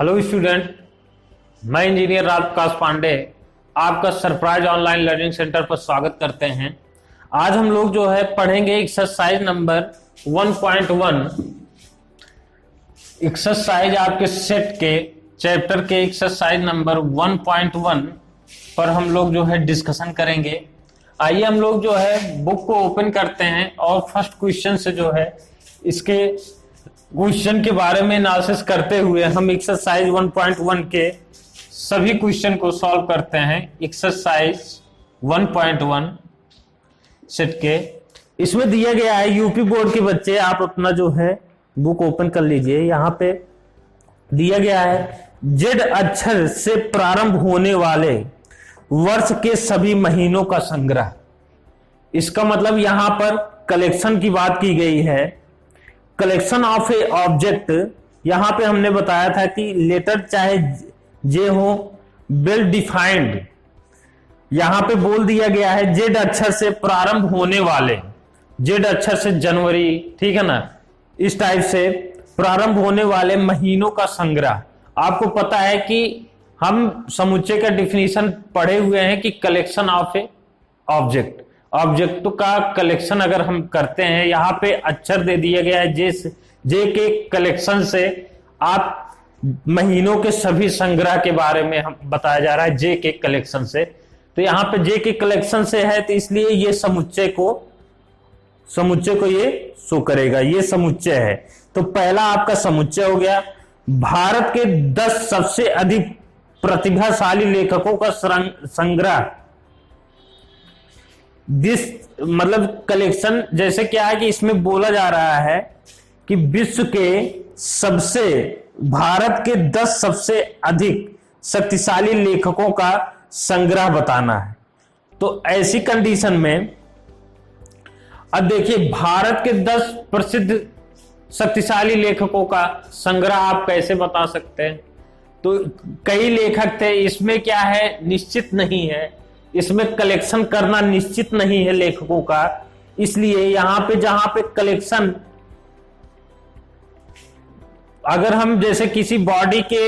Hello student, मैं engineer Ramprakash Pandey आपका surprise online learning centre पर स्वागत करते हैं। आज हम लोग जो है पढ़ेंगे एक्सरसाइज नंबर 1.1। एक्सरसाइज आपके सेट के चैप्टर के एक्सरसाइज नंबर 1.1 पर हम लोग जो है डिस्कशन करेंगे। आइए हम लोग जो है बुक को ओपन करते हैं और फर्स्ट क्वेश्चन से जो है इसके क्वेश्चन के बारे में एनालिसिस करते हुए हम एक्सरसाइज 1.1 के सभी क्वेश्चन को सॉल्व करते हैं। एक्सरसाइज 1.1 सेट के इसमें दिया गया है यूपी बोर्ड के बच्चे, आप अपना जो है बुक ओपन कर लीजिए। यहां पे दिया गया है जेड अक्षर से प्रारंभ होने वाले वर्ष के सभी महीनों का संग्रह। इसका मतलब यहां पर कलेक्शन की बात की गई है। कलेक्शन ऑफ ए ऑब्जेक्ट, यहां पे हमने बताया था कि लेटर चाहे जे हो वेल डिफाइंड, यहां पे बोल दिया गया है जेड अक्षर से प्रारंभ होने वाले, जेड अक्षर से जनवरी, ठीक है ना, इस टाइप से प्रारंभ होने वाले महीनों का संग्रह। आपको पता है कि हम समुच्चय का डिफिनीशन पढ़े हुए हैं कि collection of A object, object का कलेक्शन अगर हम करते हैं, यहां पे अक्षर दे दिया गया है जे के कलेक्शन से आप महीनों के सभी संग्रह के बारे में हम बताया जा रहा है जे के कलेक्शन से। तो यहां पे जे के कलेक्शन से है तो इसलिए ये समुच्चय को ये शो करेगा, ये समुच्चय है। तो पहला आपका समुच्चय हो गया भारत के 10 सबसे अधिक प्रतिभाशाली लेखकों का संग्रह। दिस मतलब कलेक्शन, जैसे क्या है कि इसमें बोला जा रहा है कि विश्व के सबसे, भारत के 10 सबसे अधिक शक्तिशाली लेखकों का संग्रह बताना है। तो ऐसी कंडीशन में अब देखिए भारत के 10 प्रसिद्ध शक्तिशाली लेखकों का संग्रह आप कैसे बता सकते हैं। तो कई लेखक थे, इसमें क्या है निश्चित नहीं है, इसमें कलेक्शन करना निश्चित नहीं है लेखकों का। इसलिए यहां पे जहां पे कलेक्शन, अगर हम जैसे किसी बॉडी के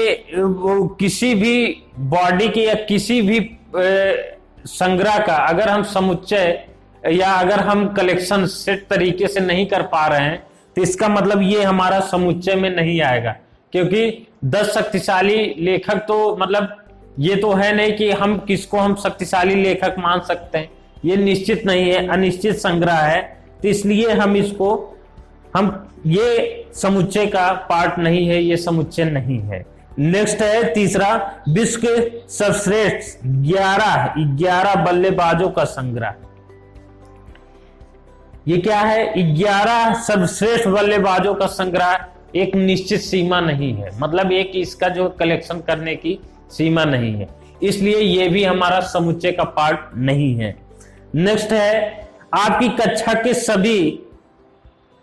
या किसी भी संग्रह का अगर हम समुच्चय या अगर हम कलेक्शन सेट तरीके से नहीं कर पा रहे हैं तो इसका मतलब ये हमारा समुच्चय में नहीं आएगा, क्योंकि 10 शक्तिशाली लेखक तो मतलब ये तो है नहीं कि हम किसको हम शक्तिशाली लेखक मान सकते हैं, ये निश्चित नहीं है, अनिश्चित संग्रह है। तो इसलिए हम ये समुच्चय का पार्ट नहीं है, ये समुच्चय नहीं है। नेक्स्ट है तीसरा, विश्व के सर्वश्रेष्ठ 11 बल्लेबाजों का संग्रह। ये क्या है, 11 सर्वश्रेष्ठ बल्लेबाजों का संग्रह। एक निश्चित सीमा नहीं है, मतलब एक इसका जो कलेक्शन करने की सीमा नहीं है, इसलिए यह भी हमारा समुच्चय का पार्ट नहीं है। नेक्स्ट है आपकी कक्षा के सभी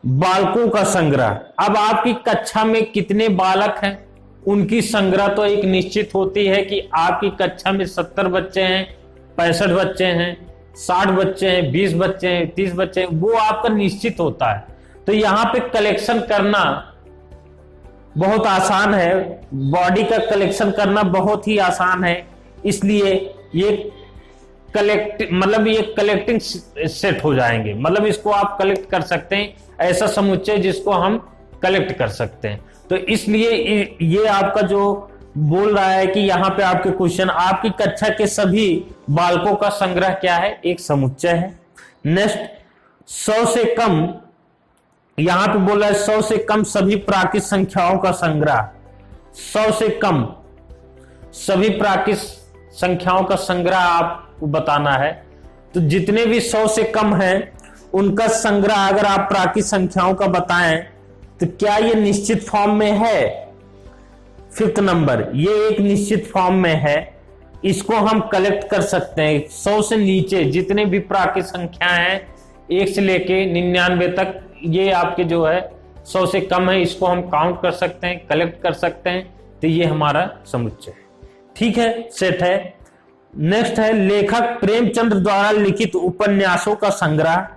बालकों का संग्रह। अब आपकी कक्षा में कितने बालक हैं उनकी संग्रह तो एक निश्चित होती है कि आपकी कक्षा में 70 बच्चे हैं, 65 बच्चे हैं, 60 बच्चे हैं, 20 बच्चे हैं, 30 बच्चे हैं, वो आपका निश्चित होता है। तो यहां पे कलेक्शन करना बहुत आसान है, बॉडी का कलेक्शन करना बहुत ही आसान है। इसलिए ये कलेक्टिंग सेट हो जाएंगे, मतलब इसको आप कलेक्ट कर सकते हैं, ऐसा समुच्चय जिसको हम कलेक्ट कर सकते हैं। तो इसलिए ये आपका जो बोल रहा है कि यहां पे आपके क्वेश्चन, आपकी कक्षा के सभी बालकों का संग्रह क्या है, एक समुच्चय है। नेक्स्ट 100 से कम, यहां पे बोला है 100 से कम सभी प्राकृत संख्याओं का संग्रह। 100 से कम सभी प्राकृत संख्याओं का संग्रह आपको बताना है। तो जितने भी 100 से कम हैं उनका संग्रह अगर आप प्राकृत संख्याओं का बताएं तो क्या ये निश्चित फॉर्म में है। 5th नंबर, ये एक निश्चित फॉर्म में है, इसको हम कलेक्ट कर सकते हैं। 100 से नीचे जितने भी प्राकृत संख्याएं हैं 1 से लेके 99 तक, ये आपके जो है 100 से कम है, इसको हम काउंट कर सकते हैं, कलेक्ट कर सकते हैं। तो ये हमारा समुच्चय है, ठीक है, सेट है। नेक्स्ट है लेखक प्रेमचंद्र द्वारा लिखित उपन्यासों का संग्रह।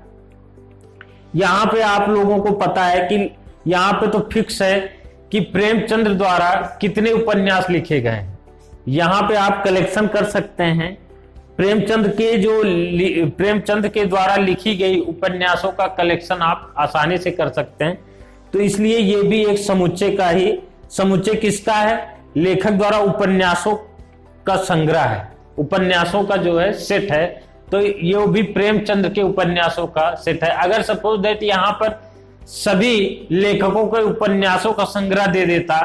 यहां पे आप लोगों को पता है कि यहां पे तो फिक्स है कि प्रेमचंद द्वारा कितने उपन्यास लिखे गए हैं। यहां पे आप कलेक्शन कर सकते हैं। प्रेमचंद के द्वारा लिखी गई उपन्यासों का कलेक्शन आप आसानी से कर सकते हैं। तो इसलिए ये भी एक समुच्चय किसका है? लेखक द्वारा उपन्यासों का संग्रह है, उपन्यासों का जो है सेट है। तो ये भी प्रेमचंद के उपन्यासों का सेट है। अगर सपोज दैट यहाँ पर सभी लेखकों के उपन्यासों का संग्रह दे देता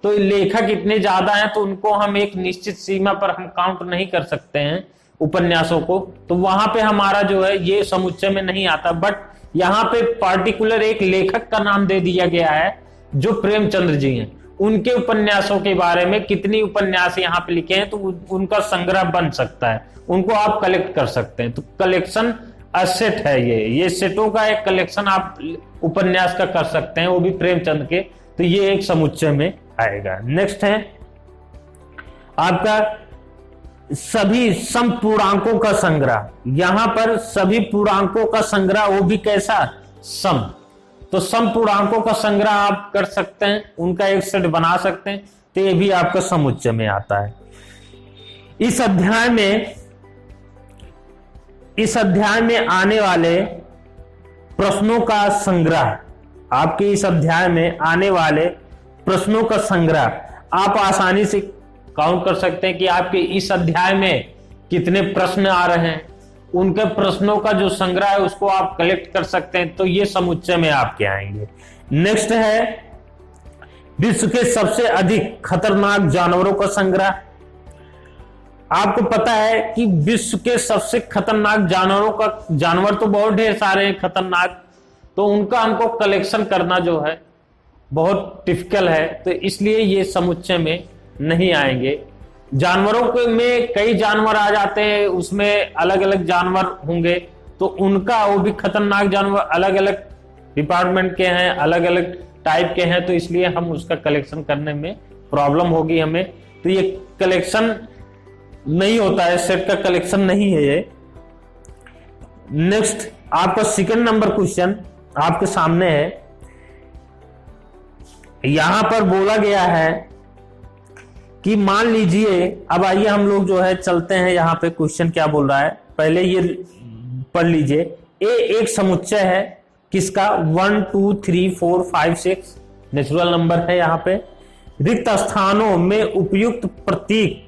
तो लेखक इतने ज्यादा हैं तो उनको हम एक निश्चित सीमा पर हम काउंट नहीं कर सकते हैं उपन्यासों को, तो वहां पे हमारा जो है ये समुच्चय में नहीं आता। बट यहाँ पे पार्टिकुलर एक लेखक का नाम दे दिया गया है जो प्रेमचंद्र जी हैं, उनके उपन्यासों के बारे में कितनी उपन्यास यहाँ पे लिखे हैं तो उनका संग्रह बन सकता है, उनको आप कलेक्ट कर सकते हैं। तो कलेक्शन असेट है, ये सेटों का एक कलेक्शन आप उपन्यास का कर सकते हैं, वो भी प्रेमचंद के। तो ये एक समुच्चय में आएगा। नेक्स्ट है आपका सभी समपूर्णांकों का संग्रह। यहां पर सभी पूर्णांकों का संग्रह, वो भी कैसा? सम। तो समपूर्णांकों का संग्रह आप कर सकते हैं, उनका एक सेट बना सकते हैं। तो ये भी आपका समुच्चय में आता है। इस अध्याय में आने वाले प्रश्नों का संग्रह, आपके इस अध्याय में आने वाले प्रश्नों का संग्रह आप आसानी से काउंट कर सकते हैं कि आपके इस अध्याय में कितने प्रश्न आ रहे हैं, उनके प्रश्नों का जो संग्रह है उसको आप कलेक्ट कर सकते हैं। तो ये समुच्चय में आपके आएंगे। नेक्स्ट है विश्व के सबसे अधिक खतरनाक जानवरों का संग्रह। आपको पता है कि विश्व के सबसे खतरनाक जानवर तो बहुत ढेर सारे हैं खतरनाक, तो उनका हमको कलेक्शन करना जो है बहुत डिफिकल्ट है, तो इसलिए ये समुच्चय में नहीं आएंगे। जानवरों के में कई जानवर आ जाते हैं, उसमें अलग अलग जानवर होंगे, तो उनका वो भी खतरनाक जानवर अलग अलग डिपार्टमेंट के हैं, अलग अलग टाइप के हैं, तो इसलिए हम उसका कलेक्शन करने में प्रॉब्लम होगी हमें। तो ये कलेक्शन नहीं होता है, सेट का कलेक्शन नहीं है ये। नेक्स्ट आपका सेकंड नंबर क्वेश्चन आपके सामने है। यहां पर बोला गया है कि मान लीजिए, अब आइए हम लोग जो है चलते हैं यहां पे क्वेश्चन क्या बोल रहा है, पहले ये पढ़ लीजिए। ए एक समुच्चय है किसका? 1 2 3 4 5 6 नेचुरल नंबर है। यहां पे रिक्त स्थानों में उपयुक्त प्रतीक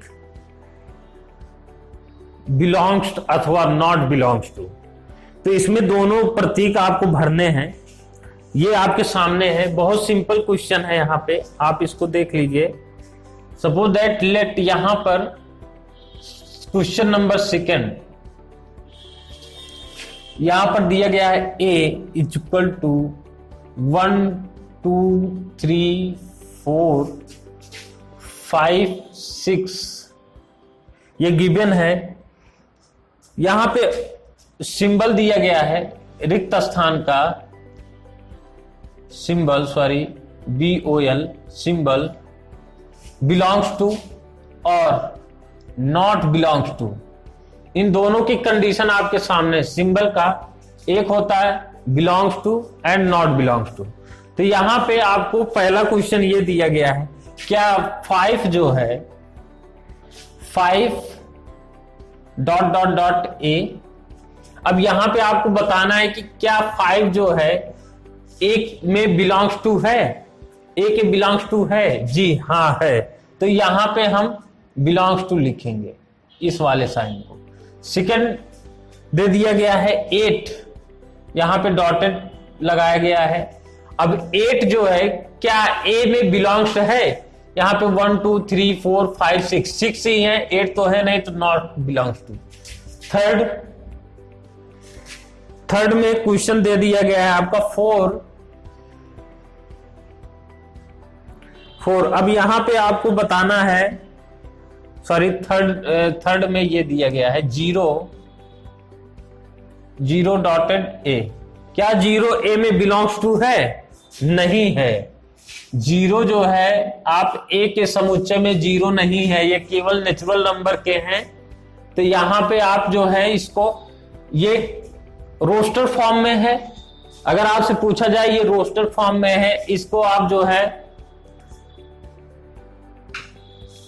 बिलोंग्स अथवा नॉट बिलोंग्स टू, तो इसमें दोनों प्रतीक आपको भरने हैं। ये आपके सामने है, बहुत सिंपल क्वेश्चन है। यहां पे आप इसको देख लीजिए। सपोज दैट लेट यहां पर क्वेश्चन नंबर सेकंड यहां पर दिया गया है a इज इक्वल टू 1 2 3 4 5 6, ये गिवन है। यहां पे सिंबल दिया गया है रिक्त स्थान का symbol, BOL symbol, belongs to और नॉट बिलोंग्स टू, इन दोनों की कंडीशन आपके सामने। सिंबल का एक होता है belongs to and not belongs to. तो यहां पे आपको पहला क्वेश्चन ये दिया गया है, क्या 5 जो है 5 ... a। अब यहां पे आपको बताना है कि क्या 5 जो है एक में बिलोंग्स टू है, ए के बिलोंग्स टू है? जी हाँ है। तो यहां पे हम बिलोंग्स टू लिखेंगे इस वाले साइन को। सेकंड दे दिया गया है 8, यहां पे डॉटेड लगाया गया है। अब 8 जो है क्या ए में बिलोंग्स है? यहां पे 1 2 3 4 5 6 ही है, 8 तो है नहीं, तो नॉट बिलोंग्स टू। थर्ड में क्वेश्चन दे दिया गया है आपका 4। अब यहां पे आपको बताना है, थर्ड में ये दिया गया है 0 डॉटेड ए। क्या 0 ए में बिलोंग्स टू है? नहीं है। 0 जो है आप ए के समुच्चय में 0 नहीं है, ये केवल नेचुरल नंबर के हैं। तो यहां पे आप जो है इसको, ये रोस्टर फॉर्म में है। अगर आपसे पूछा जाए ये रोस्टर फॉर्म में है, इसको आप जो है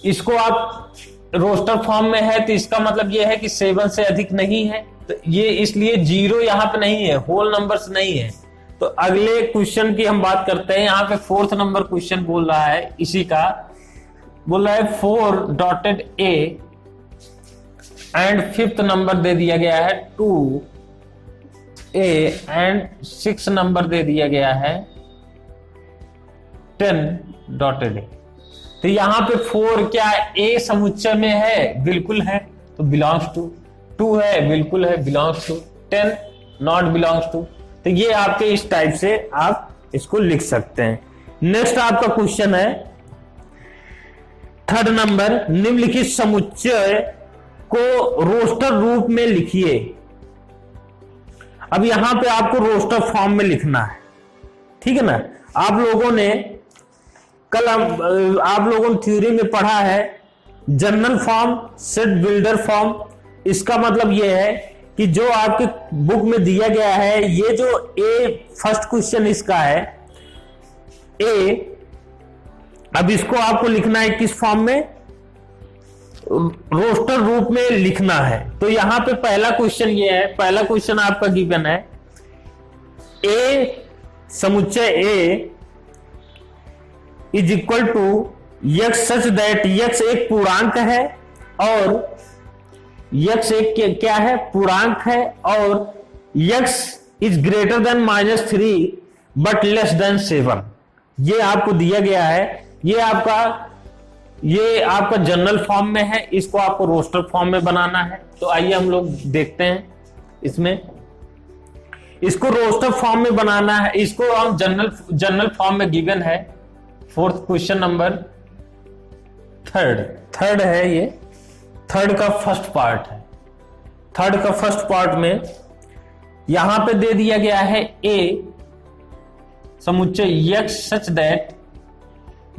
इसको आप रोस्टर फॉर्म में है तो इसका मतलब ये है कि 7 से अधिक नहीं है, तो ये इसलिए 0 यहाँ पे नहीं है, होल नंबर्स नहीं है। तो अगले क्वेश्चन की हम बात करते हैं। यहाँ पे 4th नंबर क्वेश्चन बोल रहा है, इसी का बोल रहा है 4 dotted A and 5th number दे दिया गया है 2 ए एंड 6 नंबर दे दिया गया है 10 डॉटेड ए। तो यहां पे 4 क्या ए समुच्चय में है? बिल्कुल है, तो बिलोंग्स टू। 2 है, बिल्कुल है, belongs to. 10 not belongs to. तो ये आपके इस टाइप से आप इसको लिख सकते हैं। नेक्स्ट आपका क्वेश्चन है 3rd नंबर, निम्नलिखित समुच्चय को रोस्टर रूप में लिखिए। अब यहां पे आपको रोस्टर फॉर्म में लिखना है, ठीक है ना। आप लोगों ने कल आप लोगों ने थ्योरी में पढ़ा है general form, set builder form. इसका मतलब यह है कि जो आपके बुक में दिया गया है, ये जो ए फर्स्ट क्वेश्चन इसका है ए, अब इसको आपको लिखना है किस फॉर्म में? रोस्टर रूप में लिखना है। तो यहां पे पहला क्वेश्चन ये है, पहला क्वेश्चन आपका गिवन है ए समुच्चय A is equal to X such that X एक पूर्णांक है और यक्स एक क्या है? पूर्णांक है, और x is greater then -3 but less then 7। ये आपको दिया गया है। ये आपका जनरल फॉर्म में है, इसको आपको रोस्टर फॉर्म में बनाना है। तो आइए हम लोग देखते हैं इसमें। इसको रोस्टर फॉर्म में बनाना है, इसको हम जनरल फॉर्म में गिवन है। 4th क्वेश्चन नंबर 3rd है, ये 3rd का फर्स्ट पार्ट है। 3rd का फर्स्ट पार्ट में यहां पे दे दिया गया है ए समुच्चय यक्स सच दैट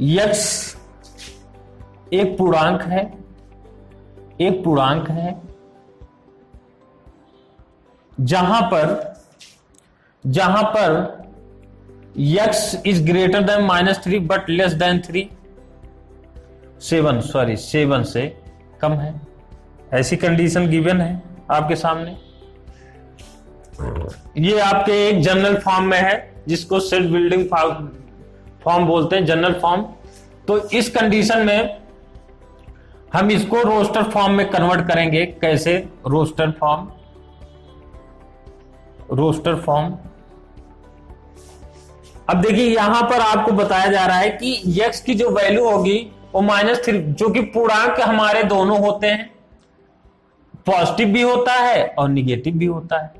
यक्स एक पूर्णांक है, एक पूर्णांक है जहां पर x is greater then -3 but less then 7 से कम है। ऐसी कंडीशन गिवन है आपके सामने। ये आपके एक जनरल फॉर्म में है, जिसको सेट बिल्डिंग फॉर्म बोलते हैं, जनरल फॉर्म। तो इस कंडीशन में हम इसको रोस्टर फॉर्म में कन्वर्ट करेंगे। कैसे? रोस्टर फॉर्म अब देखिए यहां पर आपको बताया जा रहा है कि यक्स की जो वैल्यू होगी वो -3, जो कि पूर्णांक हमारे दोनों होते हैं, पॉजिटिव भी होता है और निगेटिव भी होता है।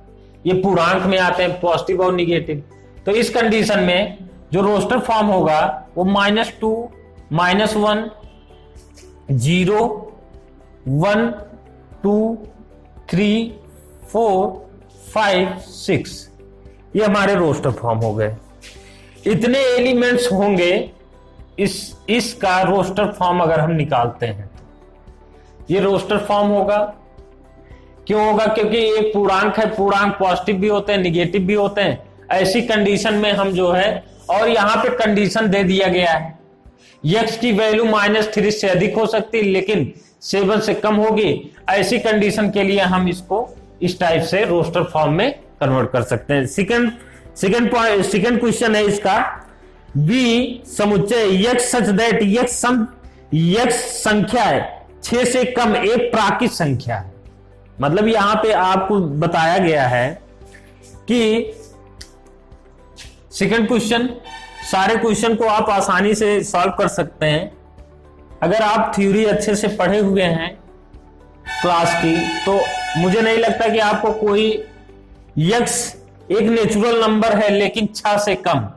ये पूर्णांक में आते हैं पॉजिटिव और निगेटिव। तो इस कंडीशन में जो रोस्टर फॉर्म होगा वो -2, -1, 0, 1, 2, 3, 4, 5, 6, ये हमारे रोस्टर फॉर्म हो गए। इतने एलिमेंट्स होंगे इसका रोस्टर फॉर्म अगर हम निकालते हैं तो ये रोस्टर फॉर्म होगा। क्यों होगा? क्योंकि एक पूर्णांक है, पूर्णांक पॉजिटिव भी होते हैं, निगेटिव भी होते हैं। ऐसी कंडीशन में हम जो है, और यहां पे कंडीशन दे दिया गया है यक्स की वैल्यू -3 से अधिक हो सकती है लेकिन 7 से कम होगी। ऐसी कंडीशन के लिए हम इसको इस टाइप से रोस्टर फॉर्म में कन्वर्ट कर सकते हैं। सेकंड क्वेश्चन है इसका, बी समुच्चय यक्स सच दैट यक्स संख्या है 6 से कम एक प्राकृत संख्या है। मतलब यहां पे आपको बताया गया है कि सेकंड क्वेश्चन, सारे क्वेश्चन को आप आसानी से सॉल्व कर सकते हैं अगर आप थ्योरी अच्छे से पढ़े हुए हैं क्लास की। तो मुझे नहीं लगता कि आपको कोई यक्स एक नेचुरल नंबर है लेकिन 6 से कम,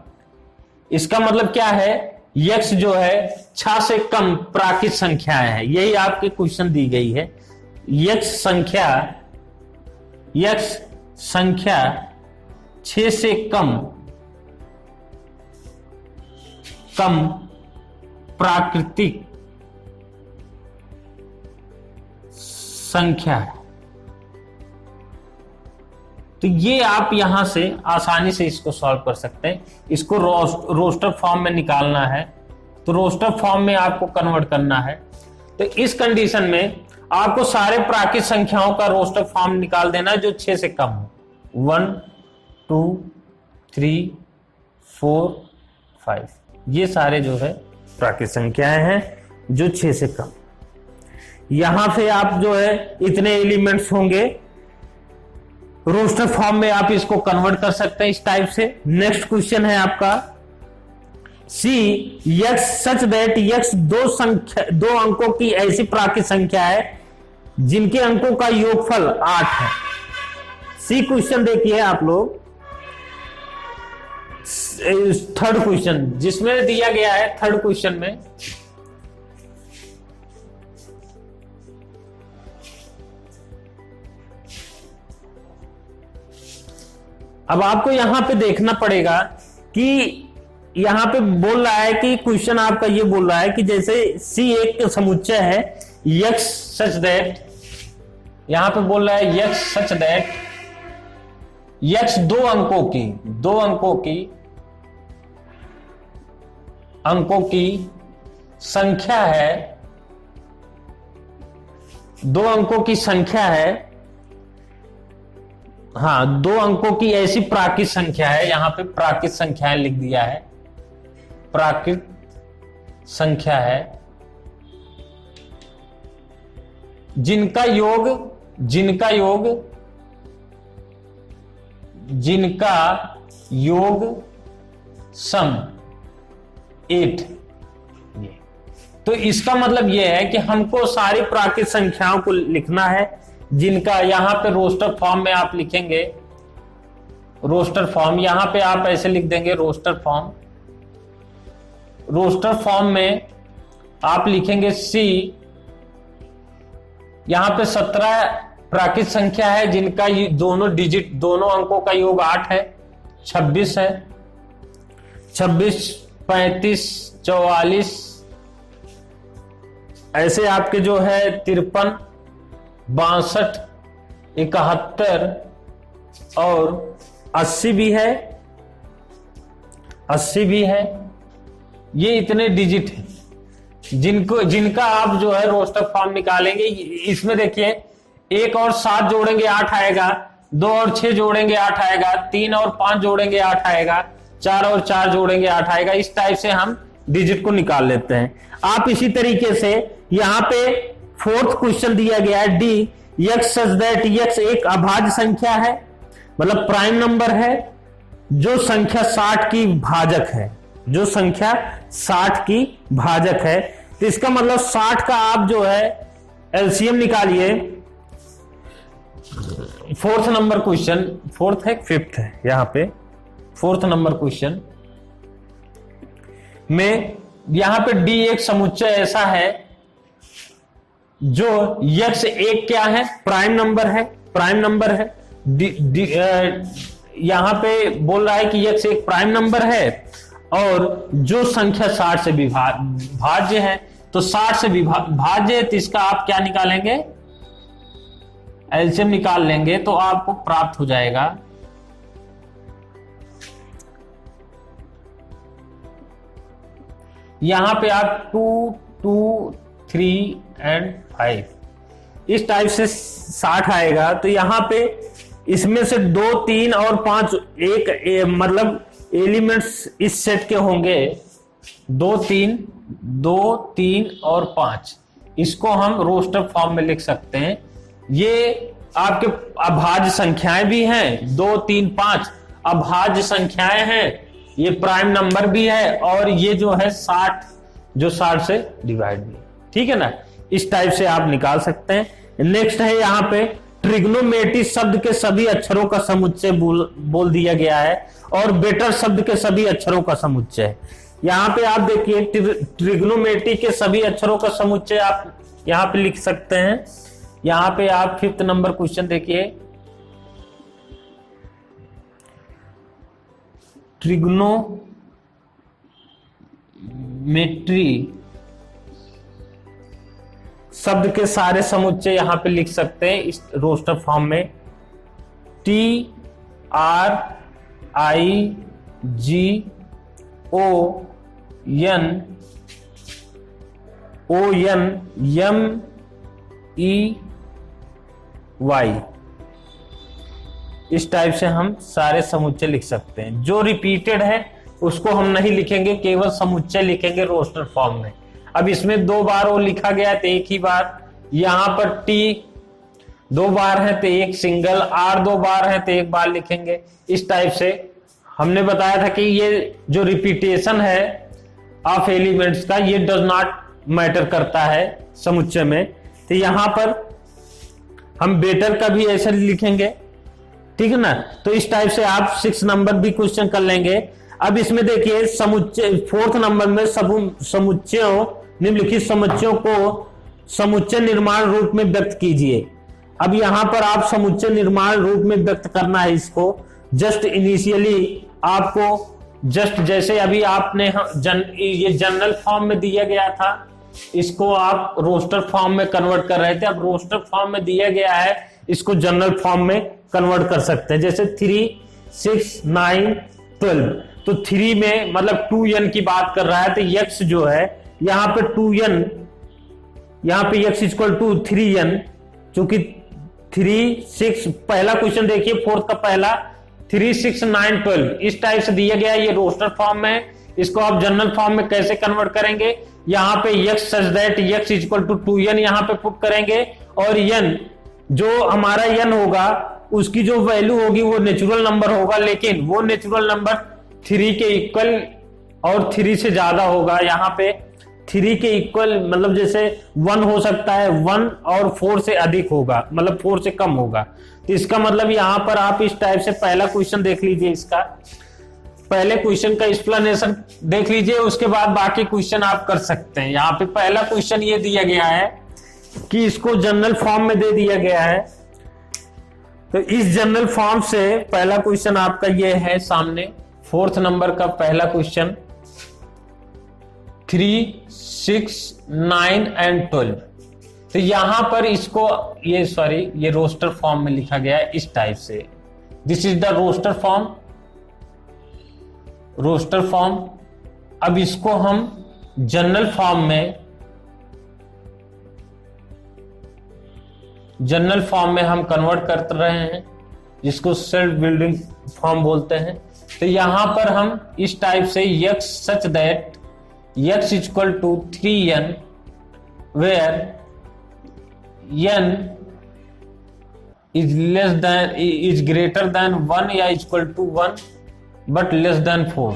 इसका मतलब क्या है? यक्स जो है 6 से कम प्राकृत संख्याएं है, यही आपके क्वेश्चन दी गई है। यक्स संख्या 6 से कम प्राकृतिक संख्या है। तो ये आप यहां से आसानी से इसको सॉल्व कर सकते हैं। इसको रोस्टर फॉर्म में निकालना है तो रोस्टर फॉर्म में आपको कन्वर्ट करना है। तो इस कंडीशन में आपको सारे प्राकृत संख्याओं का रोस्टर फॉर्म निकाल देना है जो 6 से कम हो। 1 2 3 4 5 ये सारे जो है प्राकृत संख्याएं हैं जो 6 से कम। यहां पे आप जो है इतने एलिमेंट्स होंगे, रोस्टर फॉर्म में आप इसको कन्वर्ट कर सकते हैं इस टाइप से। नेक्स्ट क्वेश्चन है आपका सी x सच दैट x दो अंकों की ऐसी प्राकृत संख्या है जिनके अंकों का योगफल 8 है। सी क्वेश्चन देखिए आप लोग, थर्ड क्वेश्चन जिसमें दिया गया है, थर्ड क्वेश्चन में अब आपको यहां पे देखना पड़ेगा कि यहां पे बोल रहा है कि क्वेश्चन आपका ये बोल रहा है कि जैसे सी एक समुच्चय है x सच दैट, यहां पे बोल रहा है x सच दैट x दो अंकों की संख्या है, दो अंकों की संख्या है, हाँ दो अंकों की ऐसी प्राकृत संख्या है, यहां पे प्राकृत संख्याएं लिख दिया है, प्राकृत संख्या है जिनका योग सम 8। तो इसका मतलब यह है कि हमको सारी प्राकृत संख्याओं को लिखना है जिनका, यहां पे रोस्टर फॉर्म में आप लिखेंगे, रोस्टर फॉर्म यहां पे आप ऐसे लिख देंगे, रोस्टर फॉर्म में आप लिखेंगे सी, यहां पे 17 प्राकृत संख्या है जिनका दोनों अंकों का योग 8 है, 26 है, 26 35 44 ऐसे आपके जो है 53 62 71 और 80 भी है, 80 भी है। ये इतने डिजिट हैं जिनका आप जो है रोस्टर फॉर्म निकालेंगे। इसमें देखिए 1 और 7 जोड़ेंगे 8 आएगा, 2 और 6 जोड़ेंगे 8 आएगा, 3 और 5 जोड़ेंगे 8 आएगा, 4 और 4 जोड़ेंगे 8 आएगा। इस टाइप से हम डिजिट को निकाल लेते हैं। आप इसी तरीके से यहां पे फोर्थ क्वेश्चन दिया गया है D, x such that x एक अभाज्य संख्या है, मतलब प्राइम नंबर है जो संख्या 60 की भाजक है, जो संख्या 60 की भाजक है। तो इसका मतलब 60 का आप जो है एलसीएम निकालिए। फोर्थ नंबर क्वेश्चन, फोर्थ है फिफ्थ है, यहां पे फोर्थ नंबर क्वेश्चन में यहां पे डी एक समुच्चय ऐसा है जो x एक क्या है, प्राइम नंबर है, यहां पे बोल रहा है कि x एक प्राइम नंबर है और जो संख्या 60 से भाज्य है। तो 60 से भाज्य है तो इसका आप क्या निकालेंगे, एलसीएम निकाल लेंगे तो आपको प्राप्त हो जाएगा यहां पे आप 2 2 3 एंड 5 इस टाइप से 60 आएगा। तो यहां पे इसमें से 2 3 और 5 मतलब एलिमेंट्स इस सेट के होंगे, 2 3 और 5, इसको हम रोस्टर फॉर्म में लिख सकते हैं। ये आपके अभाज्य संख्याएं भी हैं, 2 3 5 अभाज्य संख्याएं हैं, ये प्राइम नंबर भी है और ये जो है 60 जो 60 से डिवाइड भी है, ठीक है ना। इस टाइप से आप निकाल सकते हैं। नेक्स्ट है यहाँ पे ट्रिग्नोमेट्री शब्द के सभी अक्षरों का समुच्चय बोल दिया गया है और बेटर शब्द के सभी अक्षरों का समुच्चय। यहाँ पे आप देखिए ट्रिग्नोमेट्री के सभी अक्षरों का समुच्चय आप यहाँ पे लिख सकते हैं। यहाँ पे आप 5th नंबर क्वेश्चन देखिए, ट्रिग्नोमेट्री शब्द के सारे समुच्चय यहां पे लिख सकते हैं इस रोस्टर फॉर्म में। TRIGON ONMEY, इस टाइप से हम सारे समुच्चय लिख सकते हैं। जो रिपीटेड है उसको हम नहीं लिखेंगे, केवल समुच्चय लिखेंगे रोस्टर फॉर्म में। अब इसमें 2 बार वो लिखा गया है तो एक ही बार, यहां पर T 2 बार है तो एक सिंगल, R 2 बार है तो एक बार लिखेंगे। इस टाइप से हमने बताया था कि ये जो रिपीटेशन है ऑफ एलिमेंट्स का, ये डज नॉट मैटर करता है समुच्चय में। तो यहां पर हम बेटर का भी ऐसे लिखेंगे, ठीक है ना। तो इस टाइप से आप 6 नंबर भी क्वेश्चन कर लेंगे। अब इसमें देखिए समुच्चय 4th नंबर में समुच्चयों, निम्नलिखित समुच्चयों को समुच्चय निर्माण रूप में व्यक्त कीजिए। अब यहां पर आप समुच्चय निर्माण रूप में व्यक्त करना है इसको। जस्ट इनिशियली आपको जस्ट जैसे अभी आपने ये जनरल फॉर्म में दिया गया था, इसको आप रोस्टर फॉर्म में कन्वर्ट कर रहे थे। अब रोस्टर फॉर्म में दिया गया है, इसको जनरल फॉर्म में कन्वर्ट कर सकते हैं। जैसे 3, 6, 9, 12, तो 3 में मतलब 2n की बात कर रहा है, तो x जो है यहां पे 2n, यहां पे x इक्वल टू 3n, चूंकि 3, 6, पहला क्वेश्चन देखिए 4th का पहला 3, 6, 9, 12 इस टाइप से दिया गया है। ये रोस्टर फॉर्म में, इसको आप जनरल फॉर्म में कैसे कन्वर्ट करेंगे, यहां पे x such that x equal to 2n यहां पे पुट करेंगे, और n जो हमारा n होगा उसकी जो वैल्यू होगी वो नेचुरल नंबर होगा, लेकिन वो नेचुरल नंबर 3 के इक्वल और 3 से ज्यादा होगा। यहाँ पे 3 के इक्वल मतलब जैसे 1 हो सकता है, 1 और 4 से अधिक होगा, मतलब 4 से कम होगा। तो इसका मतलब यहाँ पर आप इस टाइप से पहला क्वेश्चन देख लीजिए, इसका पहले क्वेश्चन का एक्सप्लेनेशन देख लीजिए, उसके बाद बाकी क्वेश्चन आप कर सकते हैं। यहाँ पे पहला क्वेश्चन ये दिया गया है कि इसको जनरल फॉर्म में दे दिया गया है। तो इस जनरल फॉर्म से पहला क्वेश्चन आपका ये है सामने, 4th नंबर का पहला क्वेश्चन, 3, 6, 9 एंड 12। तो यहां पर इसको ये रोस्टर फॉर्म में लिखा गया है इस टाइप से। This is the roster form, roster form. अब इसको हम जनरल फॉर्म में हम कन्वर्ट कर रहे हैं, जिसको सेल्फ बिल्डिंग फॉर्म बोलते हैं। तो यहां पर हम इस टाइप से x such that x equal to 3n where n is greater than 1 या equal to 1 but less than 4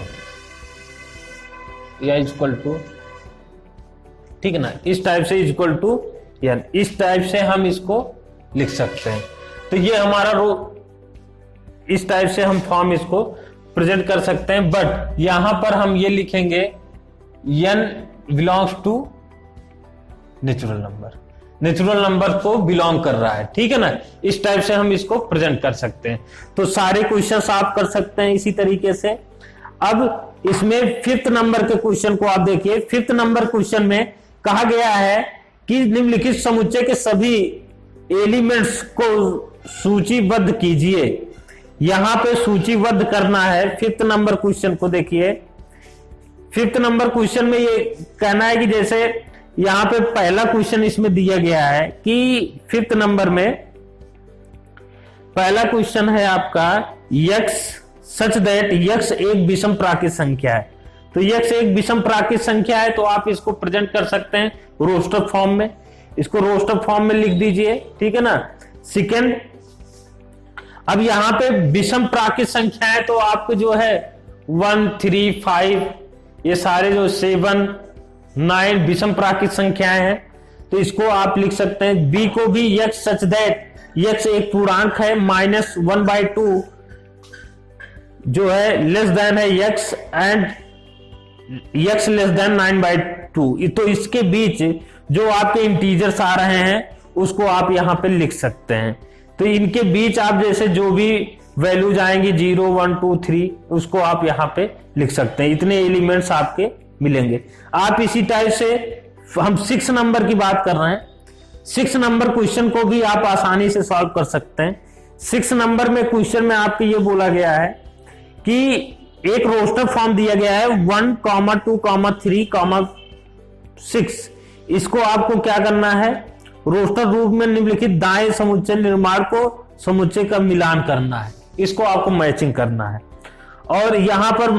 या इक्वल टू, ठीक है ना। इस टाइप से इक्वल टू n, इस टाइप से हम इसको लिख सकते हैं। तो ये हमारा इस टाइप से हम फॉर्म इसको प्रेजेंट कर सकते हैं। बट यहां पर हम ये लिखेंगे n belongs to natural number, natural number को बिलोंग कर रहा है, ठीक है ना। इस टाइप से हम इसको प्रेजेंट कर सकते हैं। तो सारे क्वेश्चंस आप कर सकते हैं इसी तरीके से। अब इसमें 5th नंबर के क्वेश्चन को आप देखिए। 5th नंबर क्वेश्चन में कहा गया है कि निम्नलिखित समुच्चय के सभी एलिमेंट्स को सूचीबद्ध कीजिए। यहां पे सूचीबद्ध करना है। 5th नंबर क्वेश्चन को देखिए। 5th नंबर क्वेश्चन में ये कहना है कि जैसे यहां पे पहला क्वेश्चन इसमें दिया गया है कि 5th नंबर में पहला क्वेश्चन है आपका x सच दैट x एक विषम प्राकृत संख्या है। तो x एक विषम प्राकृत संख्या है, तो आप इसको प्रेजेंट कर सकते हैं रोस्टर फॉर्म में। इसको रोस्टर फॉर्म में लिख दीजिए, ठीक है ना। सेकेंड, अब यहां पे विषम प्राकृत संख्या है, तो आपको जो है 1, 3, 5 ये सारे जो 7, 9 विषम प्राकृत संख्याएं हैं, तो इसको आप लिख सकते हैं। बी को भी x सच दैट x एक पूर्णांक है -1/2 जो है लेस देन है x and x less than 9/2। तो इसके बीच जो आपके इंटीजर्स आ रहे हैं उसको आप यहां पे लिख सकते हैं। तो इनके बीच आप जैसे जो भी वैल्यूज आएंगी 0, 1, 2, 3 उसको आप यहां पे लिख सकते हैं। इतने एलिमेंट्स आपके मिलेंगे। आप इसी टाइप से, हम 6 नंबर की बात कर रहे हैं, 6 नंबर क्वेश्चन को भी आप आसानी से सॉल्व कर सकते हैं। 6 नंबर में क्वेश्चन में आपको ये बोला गया है कि एक रोस्टर फॉर्म दिया गया है 1, 2, 3, 6। इसको आपको क्या करना है, रोस्टर रूप में निम्नलिखित दाएं समुच्चय निर्माण को समुच्चय का मिलान करना है, इसको आपको मैचिंग करना है। और यहां पर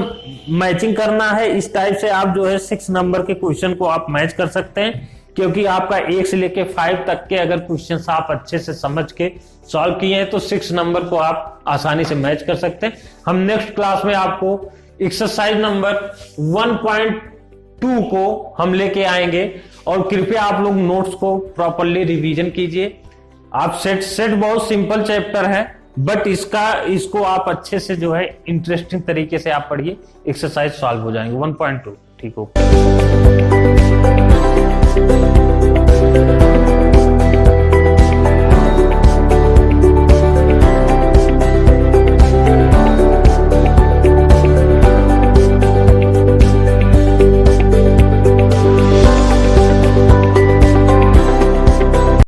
मैचिंग करना है, इस टाइप से आप जो है 6 नंबर के क्वेश्चन को आप मैच कर सकते हैं, क्योंकि आपका 1 से लेके 5 तक के अगर क्वेश्चन आप अच्छे से समझ के सॉल्व किए हैं तो 6 नंबर को आप आसानी से मैच कर सकते हैं। हम नेक्स्ट क्लास में आपको एक्सरसाइज नंबर 1.2 को हम लेके आएंगे, और कृपया आप लोग नोट्स को प्रॉपरली रिवीजन कीजिए। आप सेट बहुत सिंपल चैप्टर है, बट इसको आप अच्छे से जो है इंटरेस्टिंग तरीके से आप पढ़िए, एक्सरसाइज सॉल्व हो जाएंगे 1.2। ठीक हो।